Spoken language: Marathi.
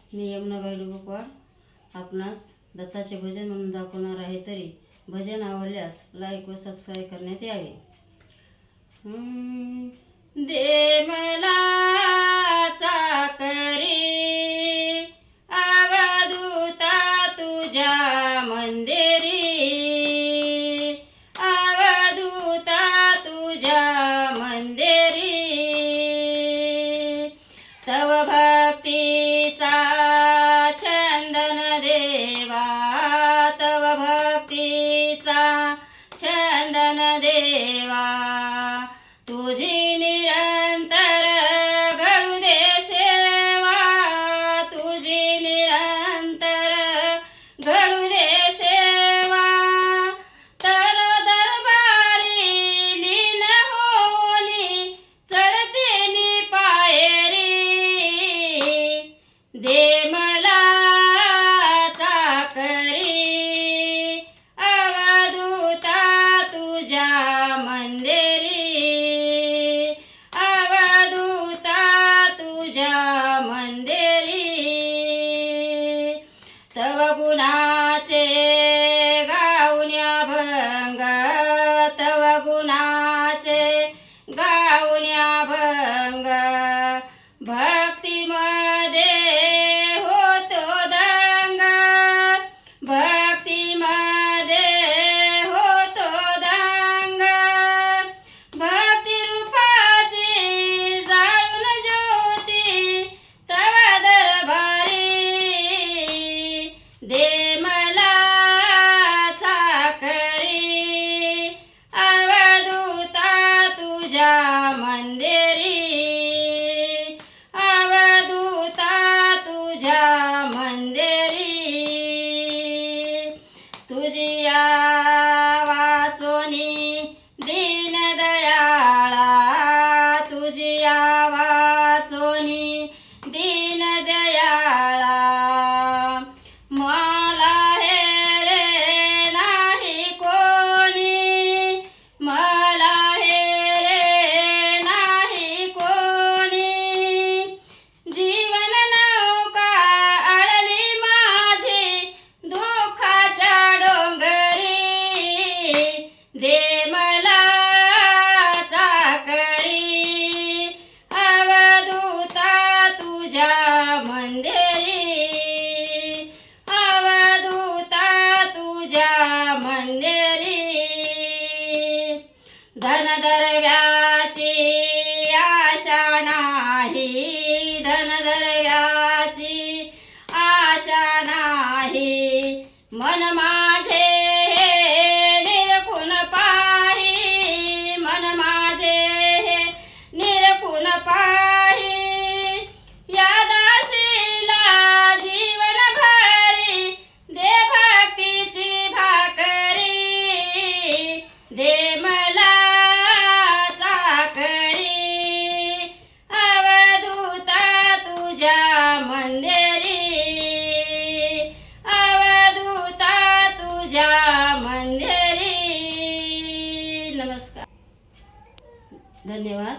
मी यमुनाबाई डुबुकवाड आपणास दत्ताचे भजन म्हणून दाखवणार आहे. तरी भजन आवडल्यास लाईक व सबस्क्राईब करण्यात यावे. दे मला चाकरी अवधूता तुझ्या मंदिरी, अवधूता तुझ्या मंदिरी. तव भक्तीचा चंदन देवा, तव भक्तीचा चंदन देवा. तुझी निरंतर घडू दे सेवा, तुझी निरंतर घडू दे सेवा. तर दरबारी लीन होनी चढते मी पायरी. दे मला चाकरी अवधूता तुझ्या मंदिरी, अवधूता तुझ्या मंदिरी. तव गुणाचे गाऊन अभंग, तव गुणाचे गाऊन अभंग. भक्तीमध्ये होतो दंग, भक्तीमध्ये होतो दंग. भक्ती रूपाची जाळून ज्योती तव दरबारी. दे मला चाकरी अवधूता तुझ्या मंदिरी, अवधूता तुझ्या मंदिरी. तुझी वाचोनी दीनदयाळा, तुझी वाचोनी दीनदयाळा. मला हे रे नाही कोणी, मला हे रे नाही कोणी. जीवन नौका अडली माझी दुःखाच्या डोंगरी. दे मला चाकरी अवधूता तुझ्या मंदिरी, अवधूता तुझ्या मंदिरी. धन दर्व्याची आशा नाही, धन दर्व्याची आशा नाही. मन माझे निरखून पाही, मन माझे निरखून पाही. या दासीला जीवन भरी दे भक्तीची भाकरी. दे मला चाकरी अवधूता तुझ्या मंदिरी, अवधूता तुझ्या मंदिरी. नमस्कार, धन्यवाद.